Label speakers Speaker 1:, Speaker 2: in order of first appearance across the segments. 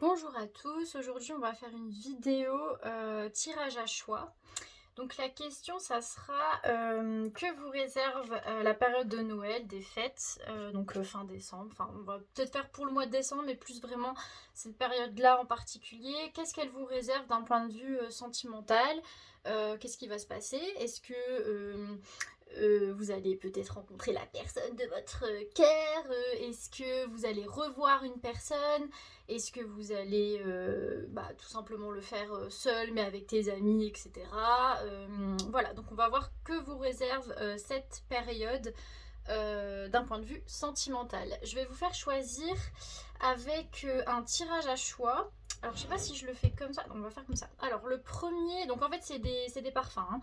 Speaker 1: Bonjour à tous, aujourd'hui on va faire une vidéo tirage à choix. Donc la question ça sera que vous réserve la période de Noël, des fêtes, donc fin décembre, enfin on va peut-être faire pour le mois de décembre mais plus vraiment cette période-là en particulier. Qu'est-ce qu'elle vous réserve d'un point de vue sentimental? Qu'est-ce qui va se passer? Est-ce que vous allez peut-être rencontrer la personne de votre cœur? Est-ce que vous allez revoir une personne? Est-ce que vous allez tout simplement le faire seul mais avec tes amis, etc. Voilà, donc on va voir que vous réserve cette période d'un point de vue sentimental. Je vais vous faire choisir avec un tirage à choix. Alors je sais pas si je le fais comme ça, donc on va faire comme ça. Alors le premier, donc en fait c'est des parfums. Hein.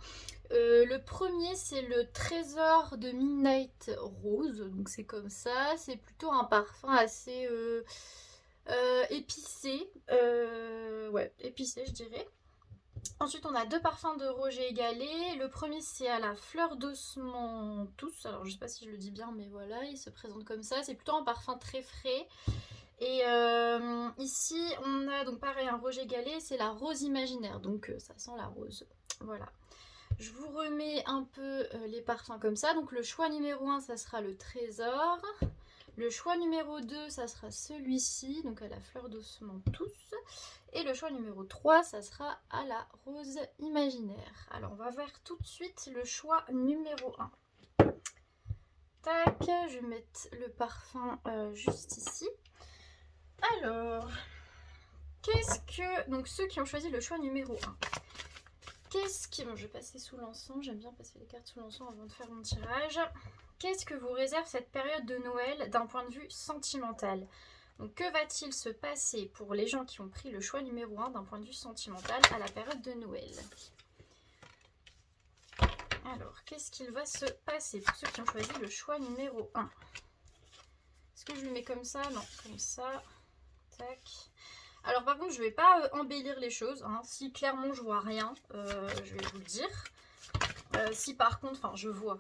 Speaker 1: Le premier c'est le Trésor de Midnight Rose, donc c'est comme ça. C'est plutôt un parfum assez épicé, ouais épicé je dirais. Ensuite, on a deux parfums de Roger Gallet. Le premier, c'est à la fleur d'osman tous. Alors, je sais pas si je le dis bien, mais voilà, il se présente comme ça. C'est plutôt un parfum très frais. Et ici, on a donc pareil un Roger Gallet, c'est la rose imaginaire. Donc, ça sent la rose. Voilà. Je vous remets un peu les parfums comme ça. Donc, le choix numéro 1, ça sera le Trésor. Le choix numéro 2, ça sera celui-ci, donc à la fleur d'osman tous. Et le choix numéro 3, ça sera à la rose imaginaire. Alors, on va voir tout de suite le choix numéro 1. Tac, je vais mettre le parfum juste ici. Alors, qu'est-ce que... Donc, ceux qui ont choisi le choix numéro 1. Qu'est-ce qui... Bon, je vais passer sous l'encens. J'aime bien passer les cartes sous l'encens avant de faire mon tirage. Qu'est-ce que vous réserve cette période de Noël d'un point de vue sentimental? Donc, que va-t-il se passer pour les gens qui ont pris le choix numéro 1 d'un point de vue sentimental à la période de Noël? Alors, qu'est-ce qu'il va se passer pour ceux qui ont choisi le choix numéro 1? Est-ce que je le mets comme ça? Non, comme ça. Tac. Alors, par contre, je ne vais pas embellir les choses. Hein. Si clairement je vois rien, je vais vous le dire. Si par contre, enfin je vois,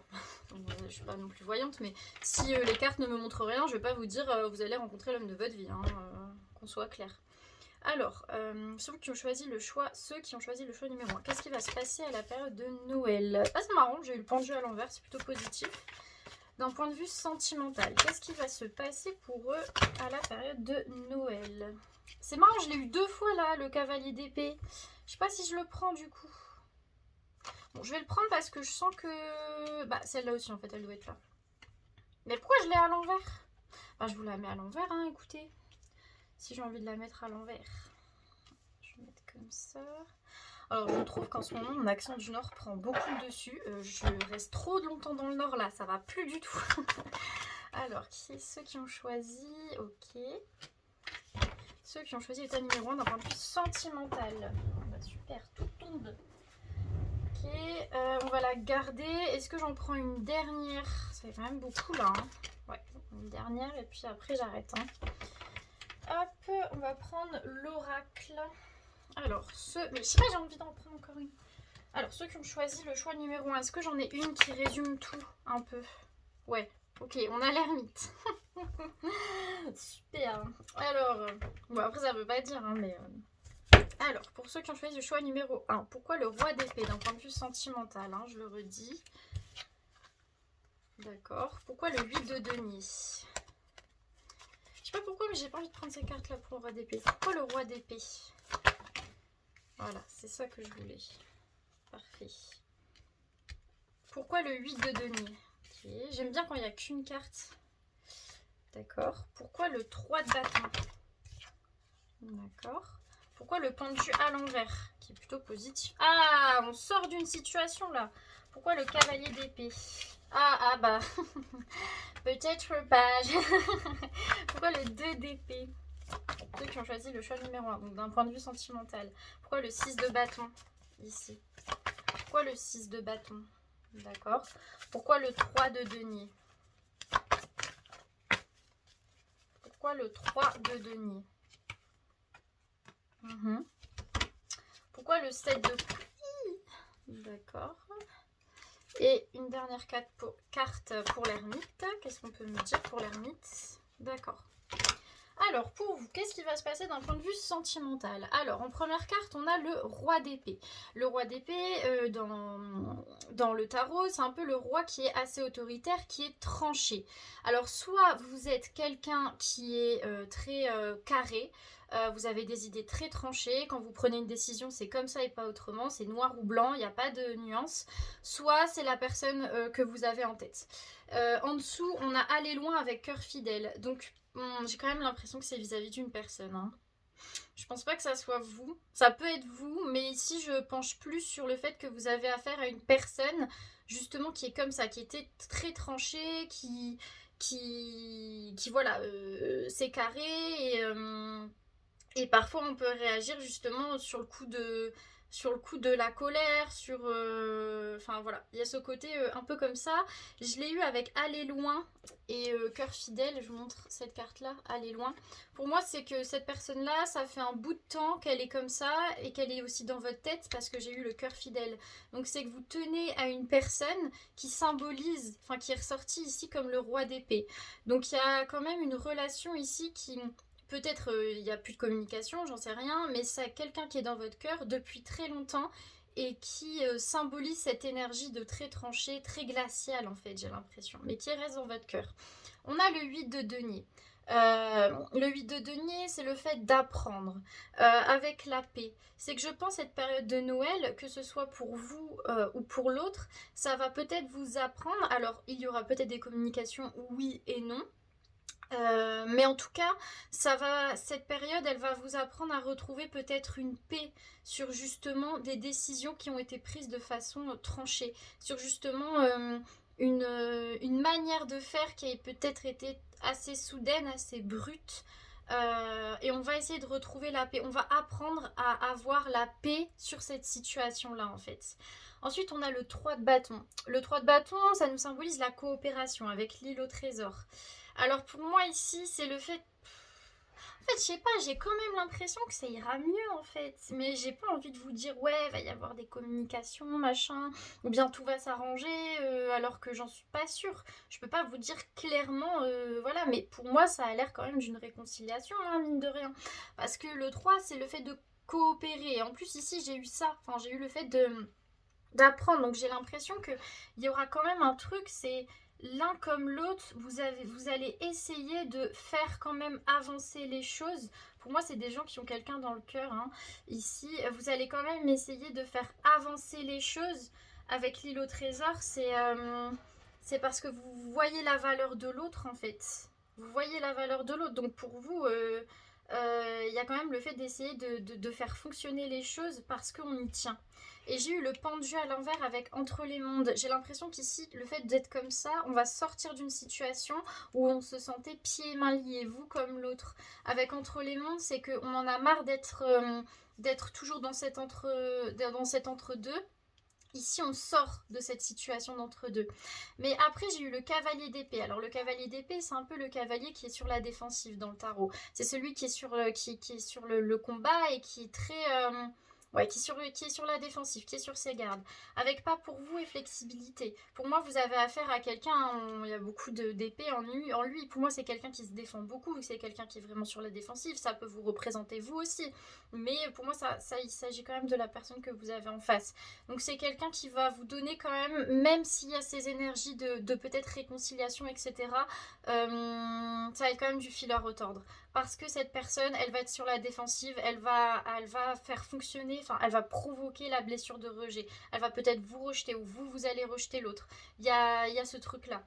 Speaker 1: je suis pas non plus voyante, mais si les cartes ne me montrent rien, je vais pas vous dire vous allez rencontrer l'homme de votre vie, hein, qu'on soit clair. Alors, ceux qui ont choisi le choix numéro 1, qu'est-ce qui va se passer à la période de Noël? Ah c'est marrant, j'ai eu le pendu à l'envers, c'est plutôt positif. D'un point de vue sentimental, qu'est-ce qui va se passer pour eux à la période de Noël? C'est marrant, je l'ai eu 2 fois là, le cavalier d'épée. Je sais pas si je le prends du coup. Bon, je vais le prendre parce que je sens que... Bah, celle-là aussi, en fait, elle doit être là. Mais pourquoi je l'ai à l'envers? Enfin, je vous la mets à l'envers, hein, écoutez. Si j'ai envie de la mettre à l'envers. Je vais mettre comme ça. Alors, je trouve qu'en ce moment, mon accent du Nord prend beaucoup le dessus. Je reste trop longtemps dans le Nord, là. Ça va plus du tout. Alors, ceux qui ont choisi... Ok. Ceux qui ont choisi l'état numéro 1 d'un point de vue sentimental. Bah, super, tout tombe. Ok, on va la garder. Est-ce que j'en prends une dernière? Ça fait quand même beaucoup là. Hein. Ouais, une dernière et puis après j'arrête. Hein. Hop, on va prendre l'oracle. Alors, mais je sais pas, j'ai envie d'en prendre encore une. Alors, ceux qui ont choisi le choix numéro 1, est-ce que j'en ai une qui résume tout un peu? Ouais, ok, on a l'ermite. Super. Alors, bon après ça veut pas dire, hein, mais... Alors, pour ceux qui ont choisi le choix numéro 1, pourquoi le roi d'épée d'un point de vue sentimental, hein, je le redis. D'accord. Pourquoi le 8 de denier? Je sais pas pourquoi, mais j'ai pas envie de prendre ces cartes-là pour le roi d'épée. Pourquoi le roi d'épée? Voilà, c'est ça que je voulais. Parfait. Pourquoi le 8 de denier? Okay. J'aime bien quand il n'y a qu'une carte. D'accord. Pourquoi le 3 de bâton? D'accord. Pourquoi le pendu à l'envers, qui est plutôt positif? Ah, on sort d'une situation là. Pourquoi le cavalier d'épée? Ah bah, peut-être pas. Pourquoi le 2 d'épée? Ceux qui ont choisi le choix numéro 1, donc d'un point de vue sentimental. Pourquoi le 6 de bâton, ici? Pourquoi le 6 de bâton? D'accord. Pourquoi le 3 de denier? Pourquoi le 3 de denier? Pourquoi le 7 de pluie? D'accord. Et une dernière carte pour l'ermite. Qu'est-ce qu'on peut me dire pour l'ermite? D'accord. Alors pour vous, qu'est-ce qui va se passer d'un point de vue sentimental? Alors en première carte, on a le roi d'épée. Le roi d'épée, dans le tarot, c'est un peu le roi qui est assez autoritaire, qui est tranché. Alors soit vous êtes quelqu'un qui est très carré, vous avez des idées très tranchées, quand vous prenez une décision c'est comme ça et pas autrement, c'est noir ou blanc, il n'y a pas de nuance. Soit c'est la personne que vous avez en tête. En dessous, on a aller loin avec cœur fidèle. Donc, j'ai quand même l'impression que c'est vis-à-vis d'une personne. Hein. Je pense pas que ça soit vous. Ça peut être vous, mais ici, je penche plus sur le fait que vous avez affaire à une personne, justement, qui est comme ça, qui était très tranchée, qui voilà, c'est carré et parfois on peut réagir justement sur le coup de la colère, enfin voilà, il y a ce côté un peu comme ça. Je l'ai eu avec aller loin et cœur fidèle, je vous montre cette carte-là, aller loin. Pour moi, c'est que cette personne-là, ça fait un bout de temps qu'elle est comme ça et qu'elle est aussi dans votre tête parce que j'ai eu le cœur fidèle. Donc c'est que vous tenez à une personne qui symbolise, enfin qui est ressortie ici comme le roi d'épée. Donc il y a quand même une relation ici qui... Peut-être il n'y a plus de communication, j'en sais rien, mais c'est quelqu'un qui est dans votre cœur depuis très longtemps et qui symbolise cette énergie de très tranché, très glaciale en fait, j'ai l'impression, mais qui reste dans votre cœur. On a le 8 de denier. Le 8 de denier, c'est le fait d'apprendre avec la paix. C'est que je pense cette période de Noël, que ce soit pour vous ou pour l'autre, ça va peut-être vous apprendre. Alors, il y aura peut-être des communications oui et non. Mais en tout cas, cette période, elle va vous apprendre à retrouver peut-être une paix sur justement des décisions qui ont été prises de façon tranchée, sur justement une manière de faire qui a peut-être été assez soudaine, assez brute. Et on va essayer de retrouver la paix. On va apprendre à avoir la paix sur cette situation-là, en fait. Ensuite, on a le 3 de bâton. Le 3 de bâton, ça nous symbolise la coopération avec l'île au trésor. Alors pour moi ici, c'est le fait... En fait, je sais pas, j'ai quand même l'impression que ça ira mieux en fait. Mais j'ai pas envie de vous dire, ouais, va y avoir des communications, machin, ou bien tout va s'arranger, alors que j'en suis pas sûre. Je peux pas vous dire clairement, voilà, mais pour moi, ça a l'air quand même d'une réconciliation, hein, mine de rien. Parce que le 3, c'est le fait de coopérer. Et en plus, ici, j'ai eu ça, enfin, j'ai eu le fait d'apprendre. Donc j'ai l'impression qu'il y aura quand même un truc, c'est l'un comme l'autre, vous allez essayer de faire quand même avancer les choses. Pour moi, c'est des gens qui ont quelqu'un dans le cœur. Hein. Ici, vous allez quand même essayer de faire avancer les choses. Avec l'île au trésor, c'est parce que vous voyez la valeur de l'autre, en fait. Vous voyez la valeur de l'autre. Donc pour vous, y a quand même le fait d'essayer de faire fonctionner les choses parce qu'on y tient. Et j'ai eu le pendu à l'envers avec entre les mondes. J'ai l'impression qu'ici, le fait d'être comme ça, on va sortir d'une situation où on se sentait pieds et mains liés, vous comme l'autre. Avec entre les mondes, c'est qu'on en a marre d'être toujours dans cet entre-deux. Ici, on sort de cette situation d'entre-deux. Mais après, j'ai eu le cavalier d'épée. Alors, le cavalier d'épée, c'est un peu le cavalier qui est sur la défensive dans le tarot. C'est celui qui est sur, qui est sur le combat et qui est très... ouais, qui est sur la défensive, qui est sur ses gardes. Avec pas pour vous et flexibilité. Pour moi, vous avez affaire à quelqu'un, il y a beaucoup d'épées en lui. Pour moi, c'est quelqu'un qui se défend beaucoup. C'est quelqu'un qui est vraiment sur la défensive. Ça peut vous représenter vous aussi. Mais pour moi, il s'agit quand même de la personne que vous avez en face. Donc c'est quelqu'un qui va vous donner quand même s'il y a ces énergies de peut-être réconciliation, etc., ça va être quand même du fil à retordre. Parce que cette personne, elle va être sur la défensive, elle va faire fonctionner, enfin, elle va provoquer la blessure de rejet. Elle va peut-être vous rejeter ou vous allez rejeter l'autre. Il y a ce truc-là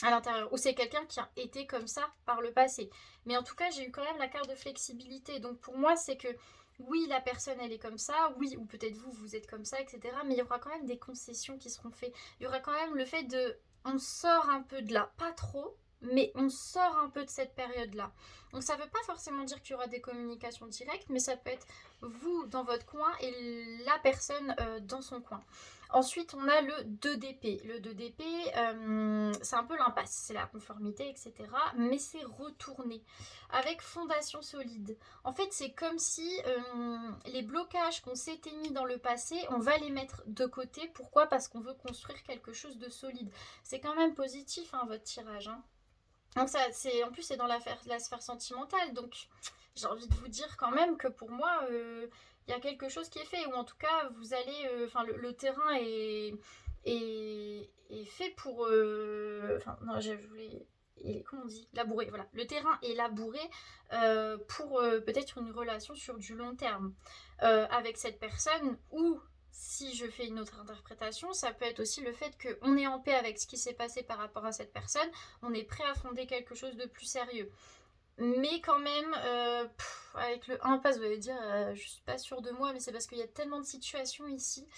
Speaker 1: à l'intérieur, ou c'est quelqu'un qui a été comme ça par le passé. Mais en tout cas, j'ai eu quand même la carte de flexibilité. Donc pour moi, c'est que oui, la personne, elle est comme ça, oui, ou peut-être vous êtes comme ça, etc. Mais il y aura quand même des concessions qui seront faites. Il y aura quand même le fait on sort un peu de là, pas trop, mais on sort un peu de cette période-là. Donc ça ne veut pas forcément dire qu'il y aura des communications directes, mais ça peut être vous dans votre coin et la personne dans son coin. Ensuite, on a le 2 d'épée. Le 2 d'épée, c'est un peu l'impasse, c'est la conformité, etc. Mais c'est retourné, avec fondation solide. En fait, c'est comme si les blocages qu'on s'était mis dans le passé, on va les mettre de côté. Pourquoi ? Parce qu'on veut construire quelque chose de solide. C'est quand même positif, hein, votre tirage. Hein. Donc ça, en plus c'est dans la sphère sentimentale, donc j'ai envie de vous dire quand même que pour moi, il y a quelque chose qui est fait, ou en tout cas vous allez, enfin le terrain est fait pour, enfin non, je voulais, comment on dit, labourer, voilà, le terrain est labouré pour peut-être une relation sur du long terme avec cette personne, ou si je fais une autre interprétation, ça peut être aussi le fait qu'on est en paix avec ce qui s'est passé par rapport à cette personne, on est prêt à fonder quelque chose de plus sérieux. Mais quand même, avec le impasse, vous allez dire, je suis pas sûre de moi, mais c'est parce qu'il y a tellement de situations ici.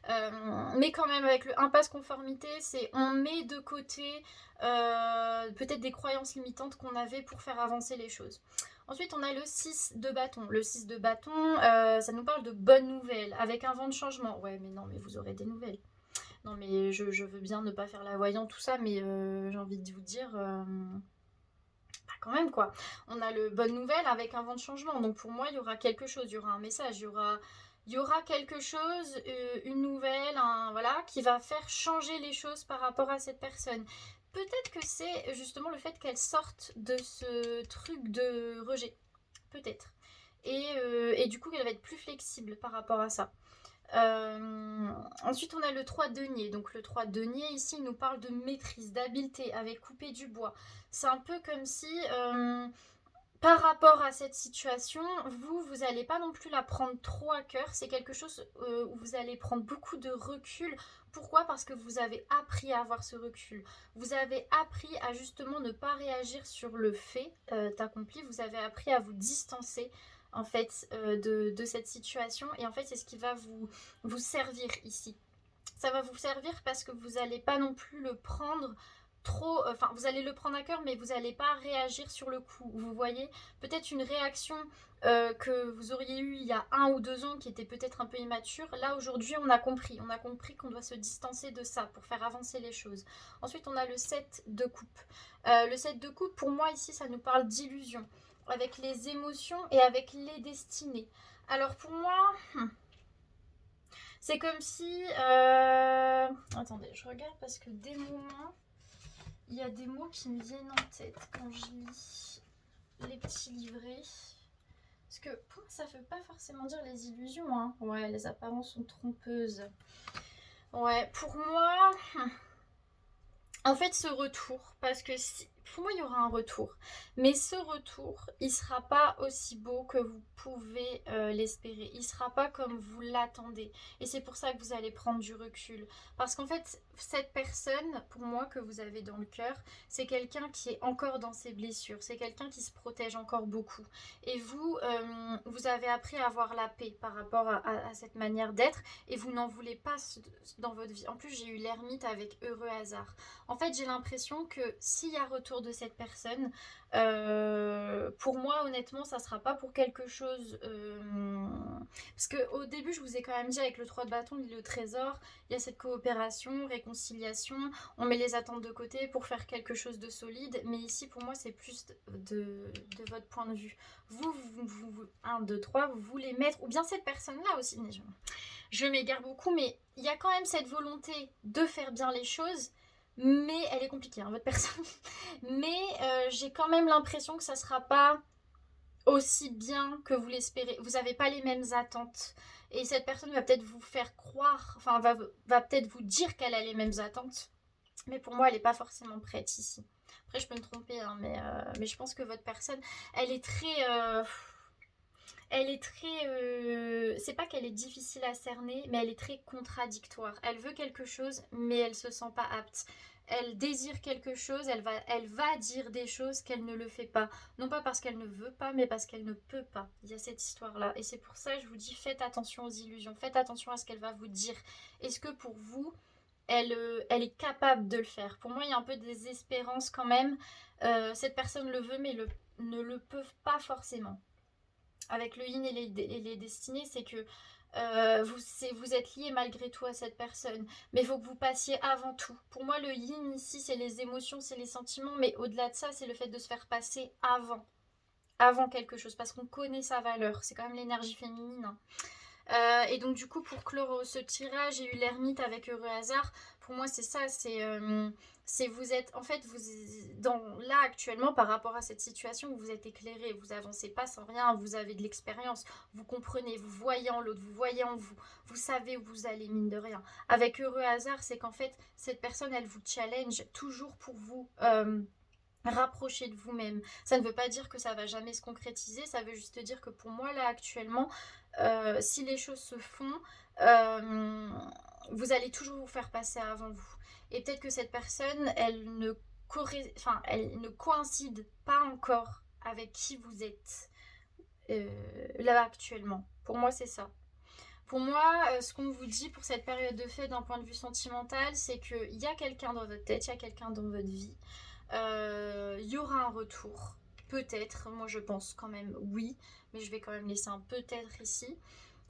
Speaker 1: Mais quand même, avec le impasse conformité, c'est on met de côté peut-être des croyances limitantes qu'on avait pour faire avancer les choses. Ensuite, on a le 6 de bâton. Le 6 de bâton, ça nous parle de bonnes nouvelles, avec un vent de changement. Ouais, mais non, mais vous aurez des nouvelles. Non, mais je veux bien ne pas faire la voyante, tout ça, mais j'ai envie de vous dire, bah quand même quoi. On a le bonne nouvelle avec un vent de changement. Donc pour moi, il y aura quelque chose, il y aura un message, il y aura quelque chose, une nouvelle, voilà, qui va faire changer les choses par rapport à cette personne. Peut-être que c'est justement le fait qu'elle sorte de ce truc de rejet. Peut-être. Et du coup, qu'elle va être plus flexible par rapport à ça. Ensuite, on a le 3 denier. Donc, le 3 denier, ici, il nous parle de maîtrise, d'habileté, avec couper du bois. C'est un peu comme si, par rapport à cette situation, vous n'allez pas non plus la prendre trop à cœur. C'est quelque chose où vous allez prendre beaucoup de recul. Pourquoi? Parce que vous avez appris à avoir ce recul. Vous avez appris à justement ne pas réagir sur le fait accompli. Vous avez appris à vous distancer en fait de cette situation. Et en fait, c'est ce qui va vous servir ici. Ça va vous servir parce que vous n'allez pas non plus le prendre trop, enfin vous allez le prendre à cœur mais vous n'allez pas réagir sur le coup. Vous voyez, peut-être une réaction que vous auriez eue il y a 1 ou 2 ans qui était peut-être un peu immature. Là aujourd'hui on a compris qu'on doit se distancer de ça pour faire avancer les choses. Ensuite on a le 7 de coupe. Le 7 de coupe pour moi ici ça nous parle d'illusion avec les émotions et avec les destinées. Alors pour moi, c'est comme si... Attendez, je regarde parce que des moments, il y a des mots qui me viennent en tête quand je lis les petits livrets. Parce que pour moi, ça ne veut pas forcément dire les illusions. Hein. Ouais, les apparences sont trompeuses. Ouais, pour moi... En fait, ce retour, parce que pour moi, il y aura un retour. Mais ce retour, il ne sera pas aussi beau que vous pouvez l'espérer. Il ne sera pas comme vous l'attendez. Et c'est pour ça que vous allez prendre du recul. Parce qu'en fait, cette personne, pour moi, que vous avez dans le cœur, c'est quelqu'un qui est encore dans ses blessures. C'est quelqu'un qui se protège encore beaucoup. Et vous, vous avez appris à avoir la paix par rapport à cette manière d'être. Et vous n'en voulez pas dans votre vie. En plus, j'ai eu l'ermite avec heureux hasard. En fait, j'ai l'impression que s'il y a retour de cette personne, pour moi, honnêtement, ça sera pas pour quelque chose... Parce qu'au début, je vous ai quand même dit, avec le 3 de bâton et le trésor, il y a cette coopération, réconciliation, on met les attentes de côté pour faire quelque chose de solide. Mais ici, pour moi, c'est plus de votre point de vue. Vous, 1, 2, 3, vous voulez mettre... Ou bien cette personne-là aussi, je m'égare beaucoup, mais il y a quand même cette volonté de faire bien les choses. Mais elle est compliquée, hein, votre personne. Mais j'ai quand même l'impression que ça sera pas aussi bien que vous l'espérez. Vous n'avez pas les mêmes attentes. Et cette personne va peut-être vous faire croire, enfin va peut-être vous dire qu'elle a les mêmes attentes. Mais pour moi, elle n'est pas forcément prête ici. Après, je peux me tromper, hein, mais je pense que votre personne, elle est très... c'est pas qu'elle est difficile à cerner, mais elle est très contradictoire. Elle veut quelque chose, mais elle se sent pas apte. Elle désire quelque chose, elle va dire des choses qu'elle ne le fait pas. Non pas parce qu'elle ne veut pas, mais parce qu'elle ne peut pas. Il y a cette histoire-là. Et c'est pour ça que je vous dis, faites attention aux illusions. Faites attention à ce qu'elle va vous dire. Est-ce que pour vous, elle est capable de le faire? Pour moi, il y a un peu de désespérance quand même. Cette personne le veut, mais ne le peut pas forcément. Avec le yin et les destinées, c'est que vous êtes lié malgré tout à cette personne. Mais il faut que vous passiez avant tout. Pour moi, le yin ici, c'est les émotions, c'est les sentiments. Mais au-delà de ça, c'est le fait de se faire passer avant quelque chose. Parce qu'on connaît sa valeur. C'est quand même l'énergie féminine. Hein. Et donc du coup, pour clore ce tirage, j'ai eu l'ermite avec heureux hasard. Pour moi, c'est ça, c'est vous êtes, en fait, là actuellement, par rapport à cette situation, vous êtes éclairé, vous avancez pas sans rien, vous avez de l'expérience, vous comprenez, vous voyez en l'autre, vous voyez en vous, vous savez où vous allez, mine de rien. Avec heureux hasard, c'est qu'en fait, cette personne, elle vous challenge toujours pour vous rapprocher de vous-même. Ça ne veut pas dire que ça va jamais se concrétiser, ça veut juste dire que pour moi, là, actuellement, si les choses se font, vous allez toujours vous faire passer avant vous. Et peut-être que cette personne, elle ne coïncide pas encore avec qui vous êtes là actuellement. Pour moi, c'est ça. Pour moi, ce qu'on vous dit pour cette période de fête d'un point de vue sentimental, c'est qu'il y a quelqu'un dans votre tête, il y a quelqu'un dans votre vie. Il y aura un retour. Peut-être, moi je pense quand même oui, mais je vais quand même laisser un peut-être ici.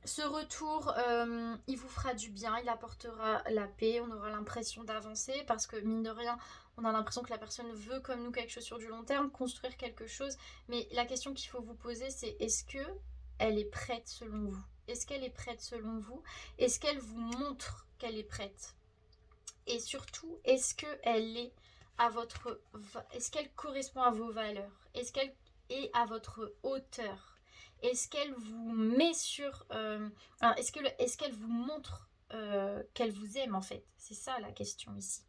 Speaker 1: Ce retour, il vous fera du bien, il apportera la paix, on aura l'impression d'avancer parce que mine de rien, on a l'impression que la personne veut comme nous quelque chose sur du long terme, construire quelque chose. Mais la question qu'il faut vous poser, c'est est-ce que elle est prête selon vous? Est-ce qu'elle est prête selon vous? Est-ce qu'elle vous montre qu'elle est prête? Et surtout, est-ce qu'elle correspond à vos valeurs? Est-ce qu'elle est à votre hauteur? Est-ce qu'elle vous met sur... est-ce qu'elle vous montre qu'elle vous aime en fait? C'est ça la question ici.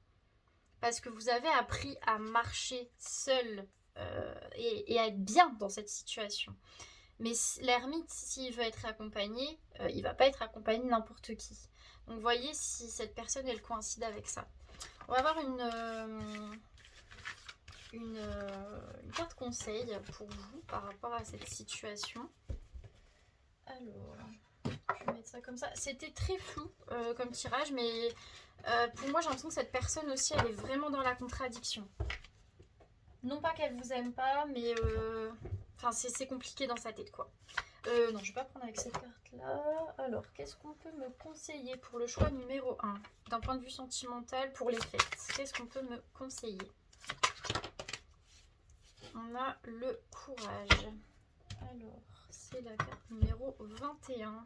Speaker 1: Parce que vous avez appris à marcher seul et à être bien dans cette situation. Mais l'ermite, s'il veut être accompagné, il ne va pas être accompagné de n'importe qui. Donc voyez si cette personne, elle coïncide avec ça. On va avoir une carte conseil pour vous par rapport à cette situation. Alors, je vais mettre ça comme ça. C'était très flou comme tirage, mais pour moi, j'ai l'impression que cette personne aussi, elle est vraiment dans la contradiction. Non pas qu'elle vous aime pas, mais c'est compliqué dans sa tête, quoi. Non, je vais pas prendre avec cette carte-là. Alors, qu'est-ce qu'on peut me conseiller pour le choix numéro 1? D'un point de vue sentimental, pour les fêtes, qu'est-ce qu'on peut me conseiller? On a le courage. Alors, c'est la carte numéro 21.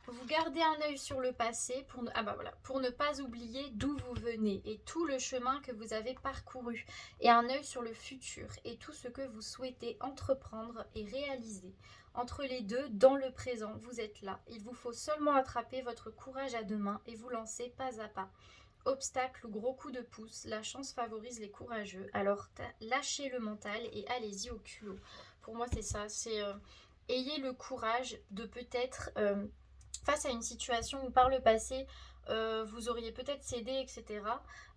Speaker 1: Vous gardez un œil sur le passé pour ne pas oublier d'où vous venez et tout le chemin que vous avez parcouru, et un œil sur le futur et tout ce que vous souhaitez entreprendre et réaliser. Entre les deux, dans le présent, vous êtes là. Il vous faut seulement attraper votre courage à deux mains et vous lancer pas à pas. Obstacle ou gros coup de pouce, la chance favorise les courageux. Alors lâchez le mental et allez-y au culot. Pour moi, c'est ça. C'est ayez le courage de peut-être... face à une situation où par le passé, vous auriez peut-être cédé, etc.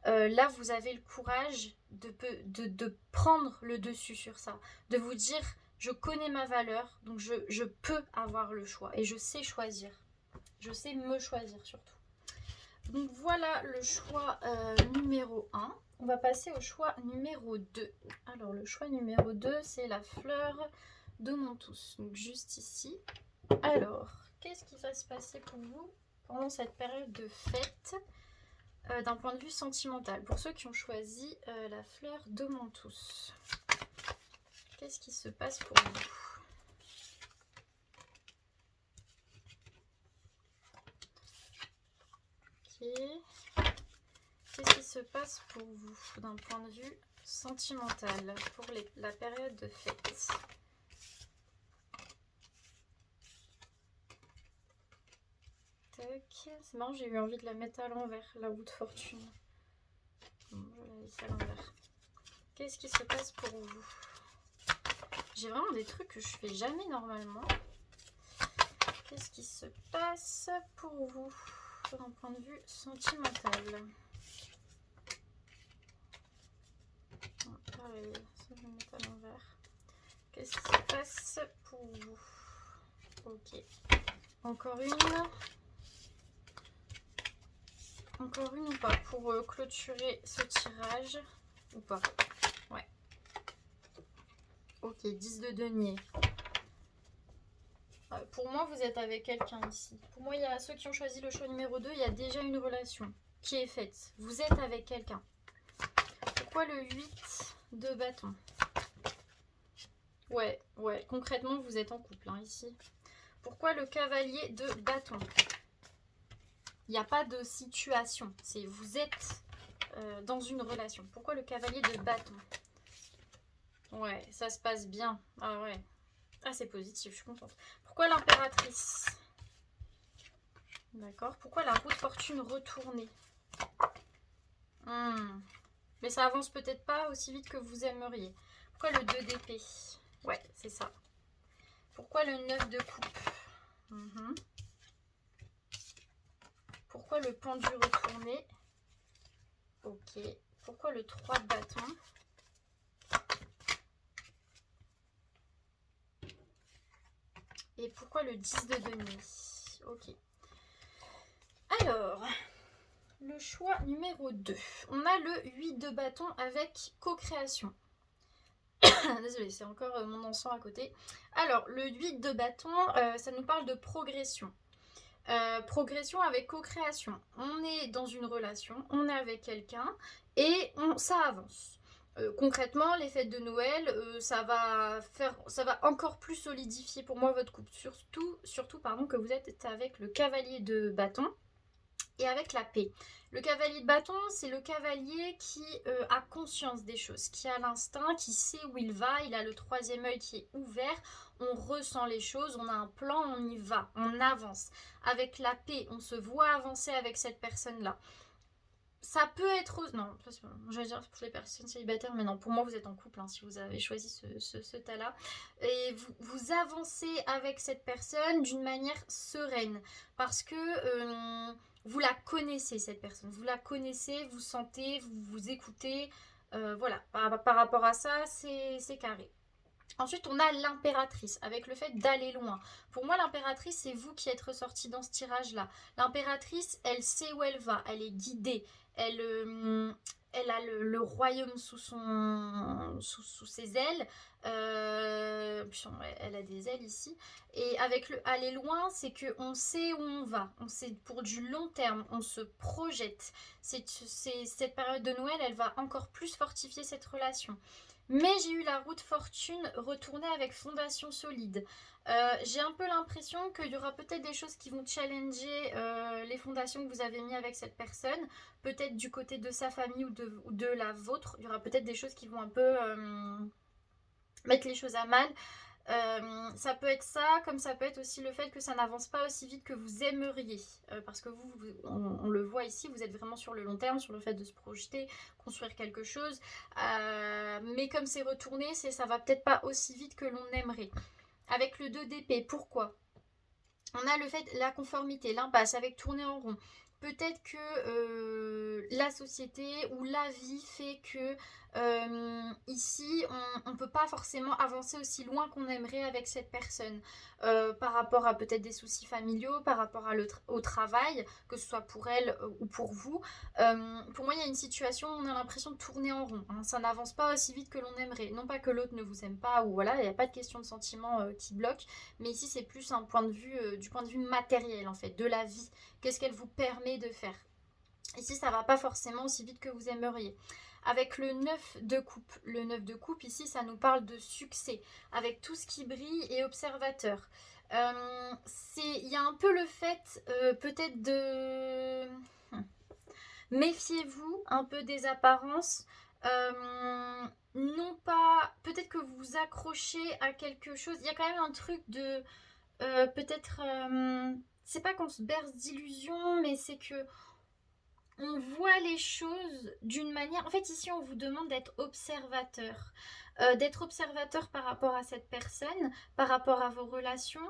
Speaker 1: Là, vous avez le courage de prendre le dessus sur ça. De vous dire, je connais ma valeur, donc je peux avoir le choix. Et je sais choisir. Je sais me choisir surtout. Donc voilà le choix numéro 1. On va passer au choix numéro 2. Alors le choix numéro 2, c'est la fleur de Montus. Donc juste ici. Alors... qu'est-ce qui va se passer pour vous pendant cette période de fête d'un point de vue sentimental? Pour ceux qui ont choisi la fleur de Montus, qu'est-ce qui se passe pour vous? Ok. Qu'est-ce qui se passe pour vous d'un point de vue sentimental pour la période de fête? C'est marrant, j'ai eu envie de la mettre à l'envers, la roue de fortune. Bon, je vais la laisser à l'envers. Qu'est-ce qui se passe pour vous? J'ai vraiment des trucs que je fais jamais normalement. Qu'est-ce qui se passe pour vous d'un point de vue sentimental? Pareil, ça je vais mettre à l'envers. Qu'est-ce qui se passe pour vous? Ok. Encore une. Encore une ou pas pour clôturer ce tirage ou pas? Ouais. Ok, 10 de denier. Pour moi, vous êtes avec quelqu'un ici. Pour moi, il y a ceux qui ont choisi le choix numéro 2, il y a déjà une relation qui est faite. Vous êtes avec quelqu'un. Pourquoi le 8 de bâton? Ouais, concrètement, vous êtes en couple hein, ici. Pourquoi le cavalier de bâton? Il n'y a pas de situation. C'est vous êtes dans une relation. Pourquoi le cavalier de bâton? Ouais, ça se passe bien. Ah ouais. Ah, c'est positif, je suis contente. Pourquoi l'impératrice? D'accord. Pourquoi la roue de fortune retournée? Mais ça avance peut-être pas aussi vite que vous aimeriez. Pourquoi le 2 d'épée? Ouais, c'est ça. Pourquoi le 9 de coupe? Pourquoi le pendu retourné? Ok. Pourquoi le 3 de bâton? Et pourquoi le 10 de denier? Ok. Alors, le choix numéro 2. On a le 8 de bâton avec co-création. Désolée, c'est encore mon encens à côté. Alors, le 8 de bâton, ça nous parle de progression. Progression avec co-création. On est dans une relation, on est avec quelqu'un et ça avance. Concrètement, les fêtes de Noël, ça va encore plus solidifier pour moi votre couple. Surtout que vous êtes avec le cavalier de bâton et avec la paix. Le cavalier de bâton, c'est le cavalier qui a conscience des choses, qui a l'instinct, qui sait où il va, il a le 3e œil qui est ouvert, on ressent les choses, on a un plan, on y va, on avance. Avec la paix, on se voit avancer avec cette personne-là. Ça peut être... Non, je vais dire pour les personnes célibataires, mais non, pour moi vous êtes en couple, hein, si vous avez choisi ce tas-là. Et vous avancez avec cette personne d'une manière sereine, parce que vous la connaissez, cette personne. Vous la connaissez, vous sentez, vous écoutez. Voilà, par rapport à ça, c'est carré. Ensuite, on a l'impératrice, avec le fait d'aller loin. Pour moi, l'impératrice, c'est vous qui êtes ressorti dans ce tirage-là. L'impératrice, elle sait où elle va, elle est guidée. Elle a le royaume sous ses ailes. Elle a des ailes ici. Et avec le aller loin, c'est qu'on sait où on va. On sait pour du long terme, on se projette. Cette période de Noël, elle va encore plus fortifier cette relation. Mais j'ai eu la roue de fortune retournée avec fondation solide. J'ai un peu l'impression qu'il y aura peut-être des choses qui vont challenger les fondations que vous avez mis avec cette personne. Peut-être du côté de sa famille ou de la vôtre. Il y aura peut-être des choses qui vont un peu mettre les choses à mal. Ça peut être ça, comme ça peut être aussi le fait que ça n'avance pas aussi vite que vous aimeriez. Parce que on le voit ici, vous êtes vraiment sur le long terme, sur le fait de se projeter, construire quelque chose. Mais comme c'est retourné, ça va peut-être pas aussi vite que l'on aimerait. Avec le 2 d'épée, pourquoi? On a le fait, la conformité, l'impasse, avec tourner en rond. Peut-être que la société ou la vie fait que ici, on ne peut pas forcément avancer aussi loin qu'on aimerait avec cette personne. Par rapport à peut-être des soucis familiaux, par rapport au travail, que ce soit pour elle ou pour vous. Pour moi, il y a une situation où on a l'impression de tourner en rond. Hein. Ça n'avance pas aussi vite que l'on aimerait. Non pas que l'autre ne vous aime pas, ou voilà, il n'y a pas de question de sentiment qui bloque. Mais ici, c'est plus un point de vue, du point de vue matériel, en fait, de la vie. Qu'est-ce qu'elle vous permet de faire? Ici, ça ne va pas forcément aussi vite que vous aimeriez. Avec le 9 de coupe. Le 9 de coupe, ici, ça nous parle de succès. Avec tout ce qui brille et observateur. Il y a un peu le fait, peut-être de... Méfiez-vous un peu des apparences. Non pas... Peut-être que vous vous accrochez à quelque chose. Il y a quand même un truc de... peut-être... c'est pas qu'on se berce d'illusions, mais c'est que on voit les choses d'une manière... En fait, ici, on vous demande d'être observateur. D'être observateur par rapport à cette personne, par rapport à vos relations.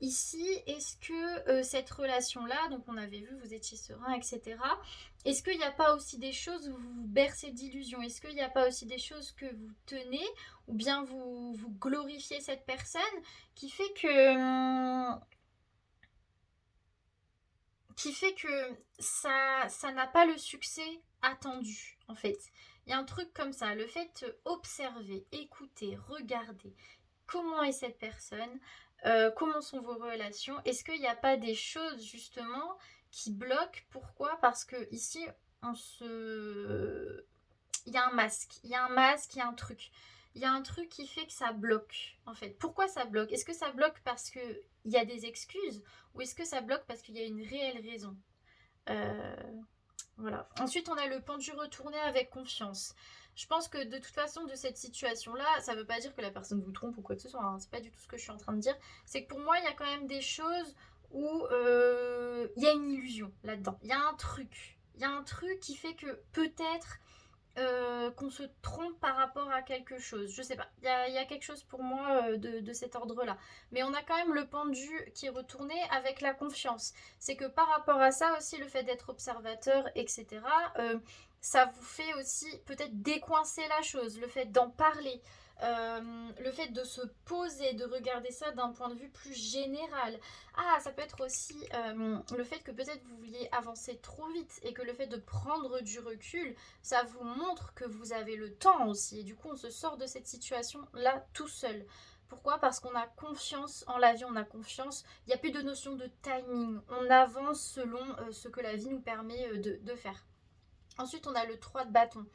Speaker 1: Ici, est-ce que cette relation-là, donc on avait vu, vous étiez serein, etc. Est-ce qu'il n'y a pas aussi des choses où vous vous bercez d'illusions? Est-ce qu'il n'y a pas aussi des choses que vous tenez, ou bien vous glorifiez cette personne, qui fait que... ça n'a pas le succès attendu, en fait. Il y a un truc comme ça, le fait d'observer, écouter, regarder comment est cette personne, comment sont vos relations, est-ce qu'il n'y a pas des choses justement qui bloquent? Pourquoi? Parce que ici, il y a un masque, il y a un truc. il y a un truc qui fait que ça bloque, en fait. Pourquoi ça bloque? Est-ce que ça bloque parce qu'il y a des excuses ou est-ce que ça bloque parce qu'il y a une réelle raison? Euh, voilà. Ensuite, on a le pendu retourné avec confiance. Je pense que de toute façon, de cette situation-là, ça ne veut pas dire que la personne vous trompe ou quoi que ce soit, hein. C'est pas du tout ce que je suis en train de dire. C'est que pour moi, il y a quand même des choses où il y a une illusion là-dedans. Il y a un truc. Il y a un truc qui fait que peut-être qu'on se trompe par rapport à quelque chose. Je sais pas. Il y a quelque chose pour moi de cet ordre-là. Mais on a quand même le pendu qui est retourné avec la confiance. C'est que par rapport à ça aussi, le fait d'être observateur, etc., ça vous fait aussi peut-être décoincer la chose, le fait d'en parler. Le fait de se poser, de regarder ça d'un point de vue plus général. Ah, ça peut être aussi le fait que peut-être vous vouliez avancer trop vite et que le fait de prendre du recul, ça vous montre que vous avez le temps aussi. Et du coup, on se sort de cette situation-là tout seul. Pourquoi? Parce qu'on a confiance en la vie, on a confiance. Il n'y a plus de notion de timing. On avance selon ce que la vie nous permet de faire. Ensuite, on a le 3 de bâton.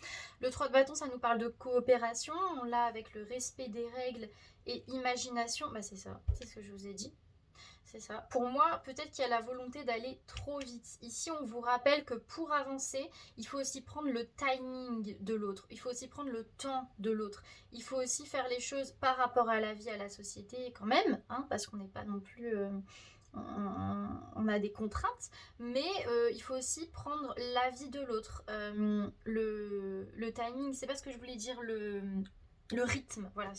Speaker 1: Le 3 de bâton, ça nous parle de coopération. On l'a avec le respect des règles et imagination. Bah, c'est ça, c'est ce que je vous ai dit. C'est ça. Pour moi, peut-être qu'il y a la volonté d'aller trop vite. Ici, on vous rappelle que pour avancer, il faut aussi prendre le timing de l'autre. Il faut aussi prendre le temps de l'autre. Il faut aussi faire les choses par rapport à la vie, à la société quand même, hein, parce qu'on n'est pas non plus... on a des contraintes, mais il faut aussi prendre l'avis de l'autre. Le timing, c'est pas ce que je voulais dire, le rythme, voilà,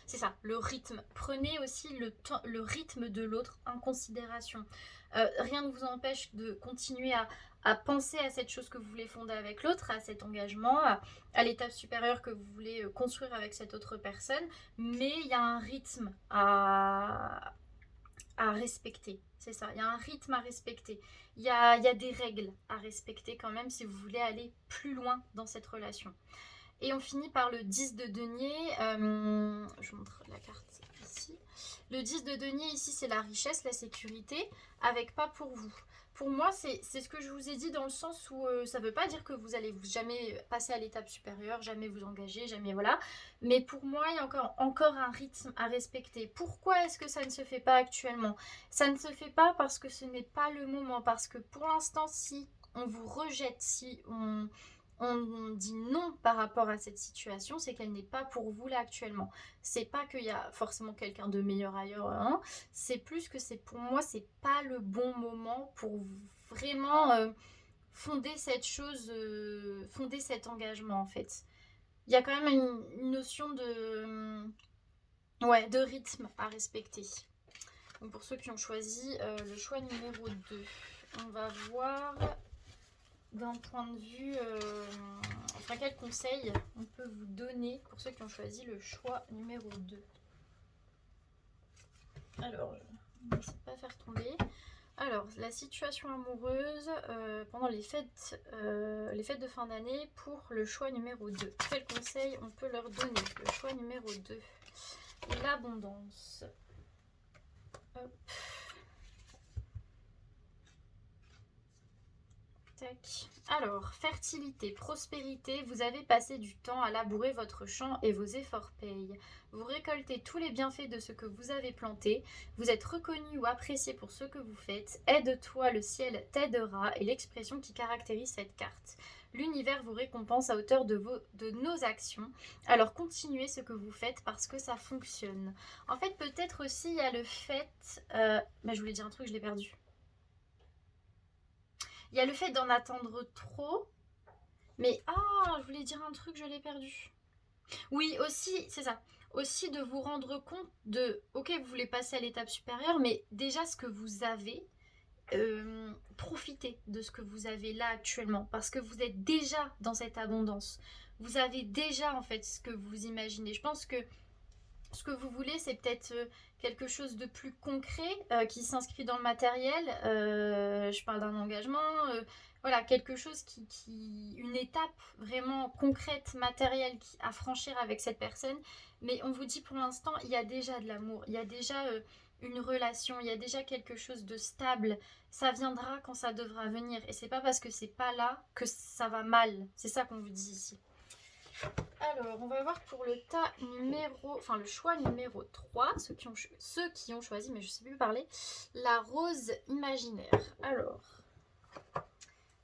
Speaker 1: c'est ça, le rythme. Prenez aussi le rythme de l'autre en considération. Rien ne vous empêche de continuer à penser à cette chose que vous voulez fonder avec l'autre, à cet engagement, à l'étape supérieure que vous voulez construire avec cette autre personne, mais il y a un rythme à respecter. C'est ça, il y a un rythme à respecter. Il y a des règles à respecter quand même si vous voulez aller plus loin dans cette relation. Et on finit par le 10 de denier. Je vous montre la carte ici. Le 10 de denier ici, c'est la richesse, la sécurité, avec pas pour vous. Pour moi, c'est ce que je vous ai dit dans le sens où ça ne veut pas dire que vous allez jamais passer à l'étape supérieure, jamais vous engager, jamais voilà. Mais pour moi, il y a encore un rythme à respecter. Pourquoi est-ce que ça ne se fait pas actuellement? Ça ne se fait pas parce que ce n'est pas le moment. Parce que pour l'instant, si on vous rejette, si on dit non par rapport à cette situation, c'est qu'elle n'est pas pour vous là actuellement. C'est pas qu'il y a forcément quelqu'un de meilleur ailleurs, hein. C'est plus que c'est pour moi, c'est pas le bon moment pour vraiment fonder cette chose, fonder cet engagement en fait. Il y a quand même une notion ouais, de rythme à respecter. Donc pour ceux qui ont choisi le choix numéro 2, on va voir d'un point de vue, enfin quel conseil on peut vous donner pour ceux qui ont choisi le choix numéro 2. Alors, je ne sais pas faire tomber. Alors, la situation amoureuse pendant les fêtes de fin d'année pour le choix numéro 2. Quel conseil on peut leur donner? Le choix numéro 2. L'abondance. Hop. Tac. Alors, fertilité, prospérité, vous avez passé du temps à labourer votre champ et vos efforts payent. Vous récoltez tous les bienfaits de ce que vous avez planté, vous êtes reconnu ou apprécié pour ce que vous faites, aide-toi, le ciel t'aidera est l'expression qui caractérise cette carte. L'univers vous récompense à hauteur de nos actions, alors continuez ce que vous faites parce que ça fonctionne. En fait, peut-être aussi il y a le fait... je voulais dire un truc, je l'ai perdu. Il y a le fait d'en attendre trop. Mais, je voulais dire un truc, je l'ai perdu. Oui, aussi, c'est ça. Aussi de vous rendre compte de, ok, vous voulez passer à l'étape supérieure, mais déjà ce que vous avez, profitez de ce que vous avez là actuellement. Parce que vous êtes déjà dans cette abondance. Vous avez déjà, en fait, ce que vous imaginez. Je pense que ce que vous voulez, c'est peut-être quelque chose de plus concret qui s'inscrit dans le matériel. Je parle d'un engagement, voilà, quelque chose une étape vraiment concrète, matérielle à franchir avec cette personne. Mais on vous dit pour l'instant, il y a déjà de l'amour, il y a déjà une relation, il y a déjà quelque chose de stable. Ça viendra quand ça devra venir. Et c'est pas parce que c'est pas là que ça va mal. C'est ça qu'on vous dit ici. Alors, on va voir pour le tas numéro... Enfin, le choix numéro 3, ceux qui ont choisi, mais je ne sais plus parler, la rose imaginaire. Alors,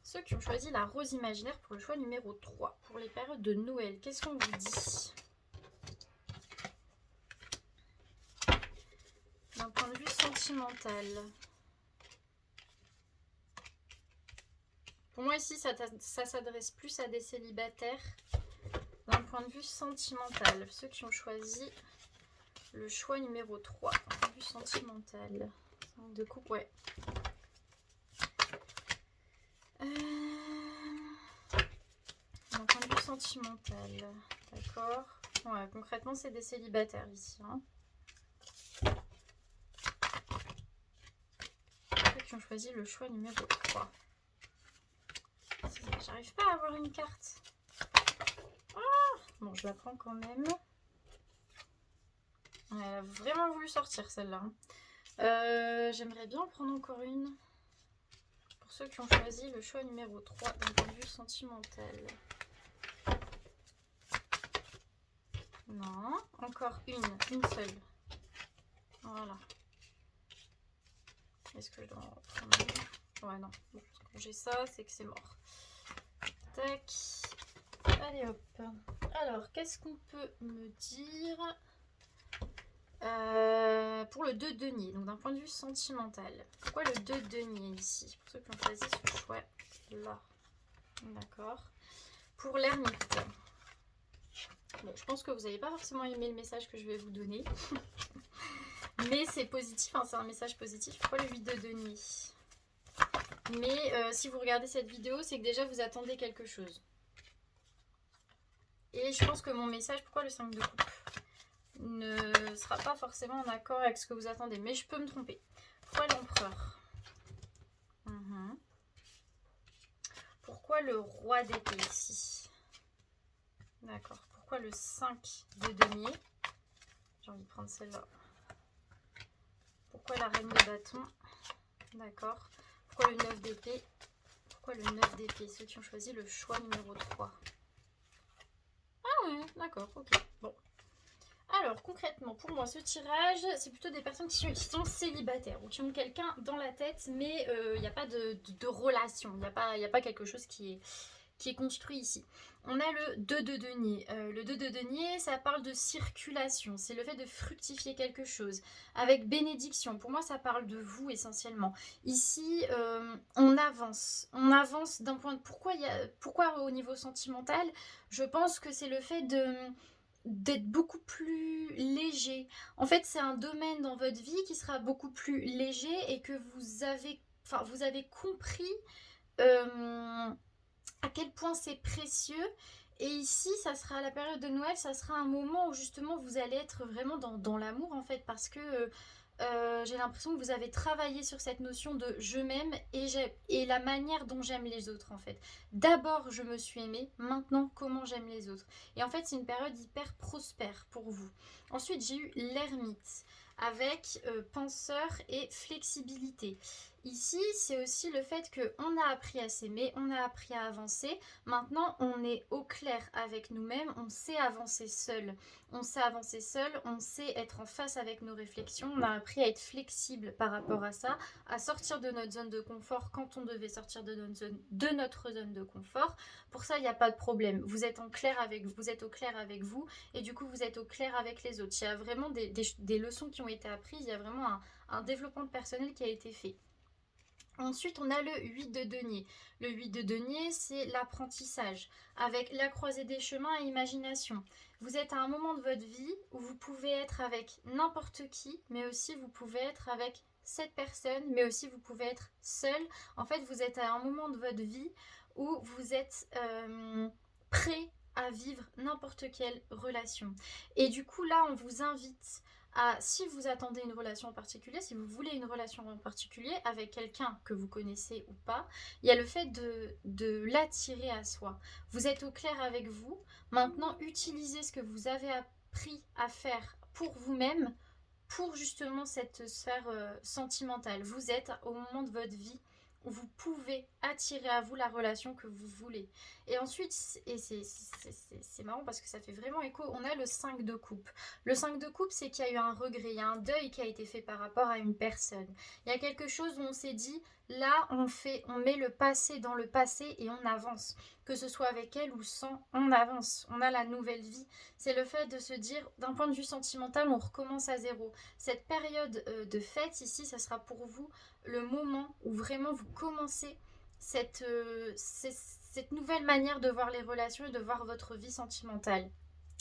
Speaker 1: ceux qui ont choisi la rose imaginaire pour le choix numéro 3, pour les périodes de Noël, qu'est-ce qu'on vous dit? D'un point de vue sentimental. Pour moi, ici, ça s'adresse plus à des célibataires. D'un point de vue sentimental, ceux qui ont choisi le choix numéro 3, d'un point de vue sentimental. 5 de coupe, ouais. D'un point de vue sentimental, d'accord. Ouais, concrètement, c'est des célibataires ici. Hein. Ceux qui ont choisi le choix numéro 3. J'arrive pas à avoir une carte. Bon, je la prends quand même. Elle a vraiment voulu sortir celle-là. J'aimerais bien en prendre encore une. Pour ceux qui ont choisi le choix numéro 3 d'un point de vue sentimental. Non, encore une seule. Voilà. Est-ce que je dois en prendre une? Ouais, non. Bon, quand j'ai ça, c'est que c'est mort. Tac. Allez hop. Alors, qu'est-ce qu'on peut me dire pour le 2 denier, donc d'un point de vue sentimental. Pourquoi le 2 denier ici? Pour ceux qui ont choisi ce choix là. D'accord. Pour l'ermite. Bon, je pense que vous n'avez pas forcément aimé le message que je vais vous donner. Mais c'est positif, hein, c'est un message positif. Pourquoi le 8 de denier? Mais si vous regardez cette vidéo, c'est que déjà vous attendez quelque chose. Et je pense que mon message, pourquoi le 5 de coupe, ne sera pas forcément en accord avec ce que vous attendez. Mais je peux me tromper. Pourquoi l'empereur? Pourquoi le roi d'épée ici? D'accord. Pourquoi le 5 de denier? J'ai envie de prendre celle-là. Pourquoi la reine de bâton? D'accord. Pourquoi le 9 d'épée? Pourquoi le 9 d'épée? Ceux qui ont choisi le choix numéro 3. Ah ouais, d'accord, ok. Bon. Alors, concrètement, pour moi, ce tirage, c'est plutôt des personnes qui sont célibataires ou qui ont quelqu'un dans la tête, mais il n'y a pas de relation. Il n'y a pas quelque chose qui est construit ici. On a le 2 de denier. Le 2 de denier, ça parle de circulation. C'est le fait de fructifier quelque chose. Avec bénédiction. Pour moi, ça parle de vous essentiellement. Ici, on avance. On avance d'un point de... Pourquoi au niveau sentimental? Je pense que c'est le fait d'être beaucoup plus léger. En fait, c'est un domaine dans votre vie qui sera beaucoup plus léger et que vous avez compris à quel point c'est précieux. Et ici, ça sera à la période de Noël, ça sera un moment où justement vous allez être vraiment dans l'amour en fait, parce que j'ai l'impression que vous avez travaillé sur cette notion de je m'aime et la manière dont j'aime les autres en fait. D'abord, je me suis aimée, maintenant, comment j'aime les autres. Et en fait, c'est une période hyper prospère pour vous. Ensuite, j'ai eu l'ermite avec penseur et flexibilité. Ici, c'est aussi le fait qu'on a appris à s'aimer, on a appris à avancer. Maintenant, on est au clair avec nous-mêmes, on sait avancer seul. On sait avancer seul, on sait être en face avec nos réflexions. On a appris à être flexible par rapport à ça, à sortir de notre zone de confort quand on devait sortir de notre zone de confort. Pour ça, il n'y a pas de problème. Vous êtes au clair avec vous et du coup, vous êtes au clair avec les autres. Il y a vraiment des leçons qui ont été apprises, il y a vraiment un développement personnel qui a été fait. Ensuite, on a le 8 de denier. Le 8 de denier, c'est l'apprentissage, avec la croisée des chemins et imagination. Vous êtes à un moment de votre vie où vous pouvez être avec n'importe qui, mais aussi vous pouvez être avec cette personne, mais aussi vous pouvez être seul. En fait, vous êtes à un moment de votre vie où vous êtes prêt à vivre n'importe quelle relation. Et du coup, là, on vous invite si vous attendez une relation en particulier, si vous voulez une relation en particulier avec quelqu'un que vous connaissez ou pas, il y a le fait de l'attirer à soi. Vous êtes au clair avec vous. Maintenant, utilisez ce que vous avez appris à faire pour vous-même, pour justement cette sphère sentimentale. Vous êtes au moment de votre vie vous pouvez attirer à vous la relation que vous voulez. Et ensuite, et c'est marrant parce que ça fait vraiment écho, on a le 5 de coupe. Le 5 de coupe, c'est qu'il y a eu un regret, il y a un deuil qui a été fait par rapport à une personne. Il y a quelque chose où on s'est dit, là, on met le passé dans le passé et on avance. Que ce soit avec elle ou sans, on avance. On a la nouvelle vie. C'est le fait de se dire, d'un point de vue sentimental, on recommence à zéro. Cette période de fête ici, ça sera pour vous le moment où vraiment vous commencez cette nouvelle manière de voir les relations et de voir votre vie sentimentale.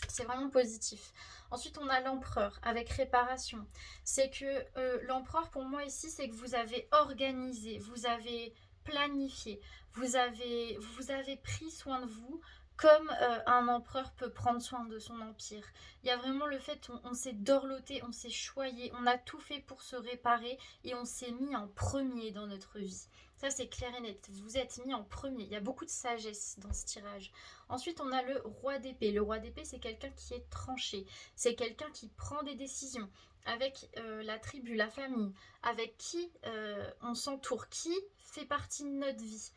Speaker 1: C'est vraiment positif. Ensuite, on a l'empereur avec réparation. C'est que l'empereur, pour moi ici, c'est que vous avez organisé, vous avez planifié, vous avez pris soin de vous comme un empereur peut prendre soin de son empire. Il y a vraiment le fait on s'est dorloté, on s'est choyé, on a tout fait pour se réparer et on s'est mis en premier dans notre vie. Ça, c'est clair et net. Vous êtes mis en premier. Il y a beaucoup de sagesse dans ce tirage. Ensuite, on a le roi d'épée. Le roi d'épée, c'est quelqu'un qui est tranché. C'est quelqu'un qui prend des décisions avec la tribu, la famille, avec qui on s'entoure, qui fait partie de notre vie.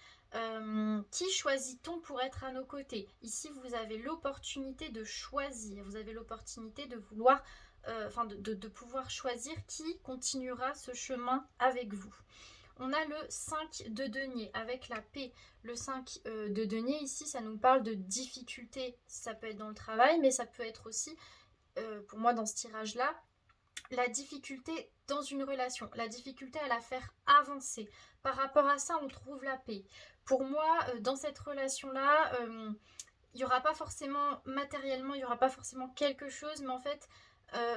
Speaker 1: Qui choisit-on pour être à nos côtés? Ici, vous avez l'opportunité de choisir. Vous avez l'opportunité de vouloir, de pouvoir choisir qui continuera ce chemin avec vous. On a le 5 de denier avec la paix. Le 5 de denier, ici, ça nous parle de difficulté. Ça peut être dans le travail, mais ça peut être aussi, pour moi, dans ce tirage-là, la difficulté dans une relation. La difficulté à la faire avancer. Par rapport à ça, on trouve la paix. Pour moi, dans cette relation-là, il n'y aura pas forcément, matériellement, il n'y aura pas forcément quelque chose, mais en fait,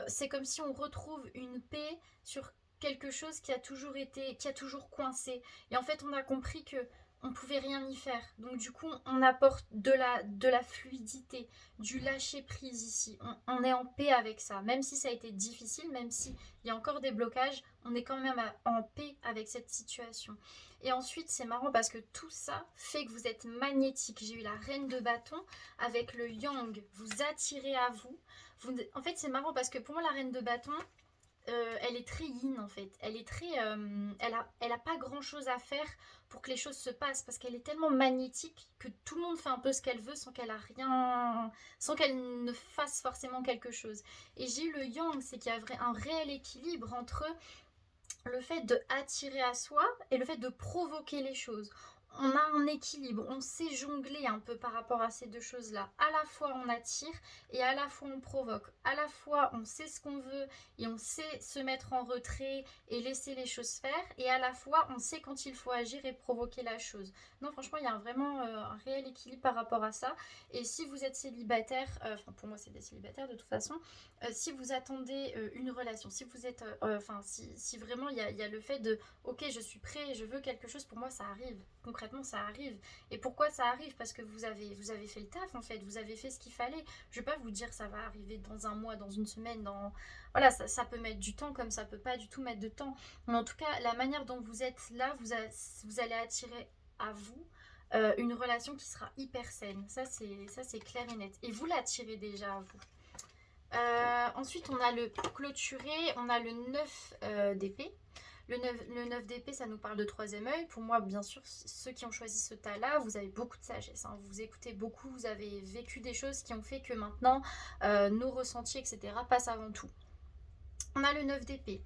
Speaker 1: c'est comme si on retrouve une paix sur quelque chose qui a toujours coincé. Et en fait, on a compris que on pouvait rien y faire. Donc du coup, on apporte de la fluidité, du lâcher prise ici. On est en paix avec ça. Même si ça a été difficile, même s'il y a encore des blocages, on est quand même en paix avec cette situation. Et ensuite, c'est marrant parce que tout ça fait que vous êtes magnétique. J'ai eu la reine de bâton avec le yang. Vous attirez à vous. En fait, c'est marrant parce que pour moi, la reine de bâton, elle est très yin en fait. Elle est très, elle a pas grand chose à faire pour que les choses se passent parce qu'elle est tellement magnétique que tout le monde fait un peu ce qu'elle veut sans qu'elle a rien, sans qu'elle ne fasse forcément quelque chose. Et j'ai eu le yang, c'est qu'il y a un réel équilibre entre le fait de attirer à soi et le fait de provoquer les choses. On a un équilibre, on sait jongler un peu par rapport à ces deux choses-là. À la fois on attire et à la fois on provoque. À la fois on sait ce qu'on veut et on sait se mettre en retrait et laisser les choses faire. Et à la fois on sait quand il faut agir et provoquer la chose. Non, franchement, il y a vraiment un réel équilibre par rapport à ça. Et si vous êtes célibataire, pour moi c'est des célibataires de toute façon, si vous attendez une relation, si vous êtes, si vraiment il y a le fait de, ok, je suis prêt, je veux quelque chose, pour moi ça arrive. Concrètement, ça arrive. Et pourquoi ça arrive? Parce que vous avez fait le taf en fait, vous avez fait ce qu'il fallait. Je vais pas vous dire ça va arriver dans un mois, dans une semaine, voilà, ça peut mettre du temps comme ça peut pas du tout mettre de temps. Mais en tout cas, la manière dont vous êtes là, vous allez attirer à vous une relation qui sera hyper saine. Ça c'est clair et net. Et vous l'attirez déjà à vous. Ensuite, on a pour clôturer, on a le 9 d'épée. Le 9 d'épée, ça nous parle de troisième œil. Pour moi, bien sûr, ceux qui ont choisi ce tas-là, vous avez beaucoup de sagesse. Hein. Vous écoutez beaucoup, vous avez vécu des choses qui ont fait que maintenant, nos ressentis, etc., passent avant tout. On a le 9 d'épée,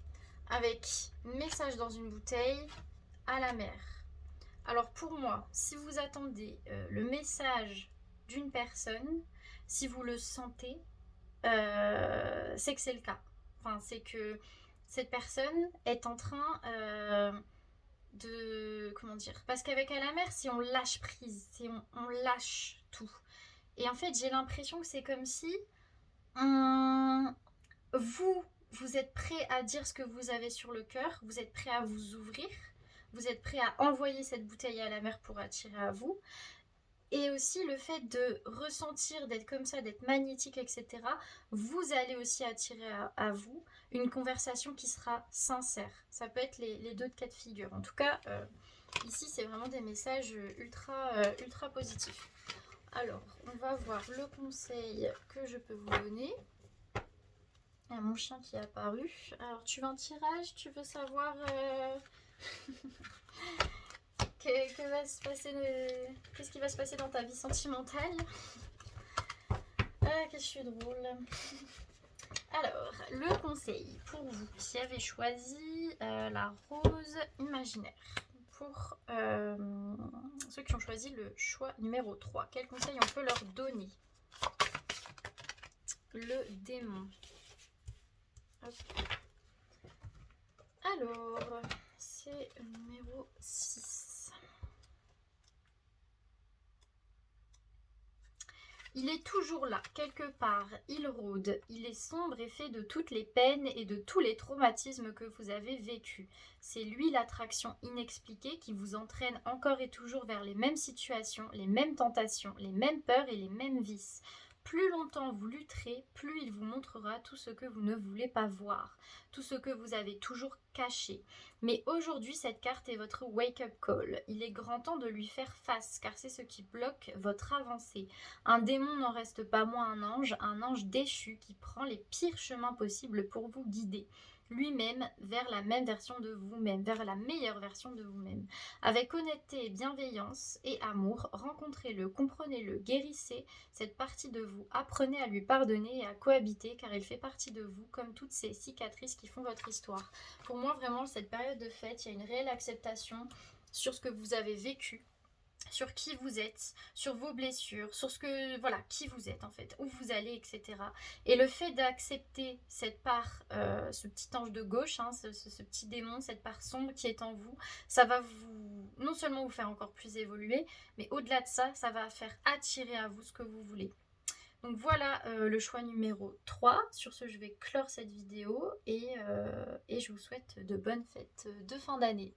Speaker 1: avec message dans une bouteille à la mer. Alors pour moi, si vous attendez le message d'une personne, si vous le sentez, c'est que c'est le cas. Enfin, c'est que cette personne est en train de... Comment dire? Parce qu'avec à la mer, si on lâche prise, si on lâche tout. Et en fait, j'ai l'impression que c'est comme si vous êtes prêt à dire ce que vous avez sur le cœur, vous êtes prêt à vous ouvrir, vous êtes prêt à envoyer cette bouteille à la mer pour attirer à vous. Et aussi le fait de ressentir, d'être comme ça, d'être magnétique, etc. Vous allez aussi attirer à vous une conversation qui sera sincère. Ça peut être les deux cas de figure. En tout cas, ici, c'est vraiment des messages ultra positifs. Alors, on va voir le conseil que je peux vous donner. Il y a mon chien qui est apparu. Alors, tu veux un tirage? Tu veux savoir Que va se passer Qu'est-ce qui va se passer dans ta vie sentimentale? Ah, que je suis drôle. Alors, le conseil pour vous qui avez choisi la rose imaginaire. Pour ceux qui ont choisi le choix numéro 3, quel conseil on peut leur donner? Le démon. Hop. Alors, c'est le numéro 6. Il est toujours là, quelque part, il rôde, il est sombre et fait de toutes les peines et de tous les traumatismes que vous avez vécus. C'est lui l'attraction inexpliquée qui vous entraîne encore et toujours vers les mêmes situations, les mêmes tentations, les mêmes peurs et les mêmes vices. Plus longtemps vous lutterez, plus il vous montrera tout ce que vous ne voulez pas voir, tout ce que vous avez toujours caché. Mais aujourd'hui, cette carte est votre wake-up call. Il est grand temps de lui faire face, car c'est ce qui bloque votre avancée. Un démon n'en reste pas moins un ange déchu qui prend les pires chemins possibles pour vous guider. Lui-même vers la même version de vous-même, vers la meilleure version de vous-même. Avec honnêteté et bienveillance et amour, rencontrez-le, comprenez-le, guérissez cette partie de vous. Apprenez à lui pardonner et à cohabiter car il fait partie de vous comme toutes ces cicatrices qui font votre histoire. Pour moi, vraiment, cette période de fête, il y a une réelle acceptation sur ce que vous avez vécu, sur qui vous êtes, sur vos blessures, sur ce que, voilà, qui vous êtes en fait, où vous allez, etc. Et le fait d'accepter cette part, ce petit ange de gauche, hein, ce petit démon, cette part sombre qui est en vous, ça va vous, non seulement vous faire encore plus évoluer, mais au-delà de ça, ça va faire attirer à vous ce que vous voulez. Donc voilà le choix numéro 3. Sur ce, je vais clore cette vidéo et je vous souhaite de bonnes fêtes de fin d'année.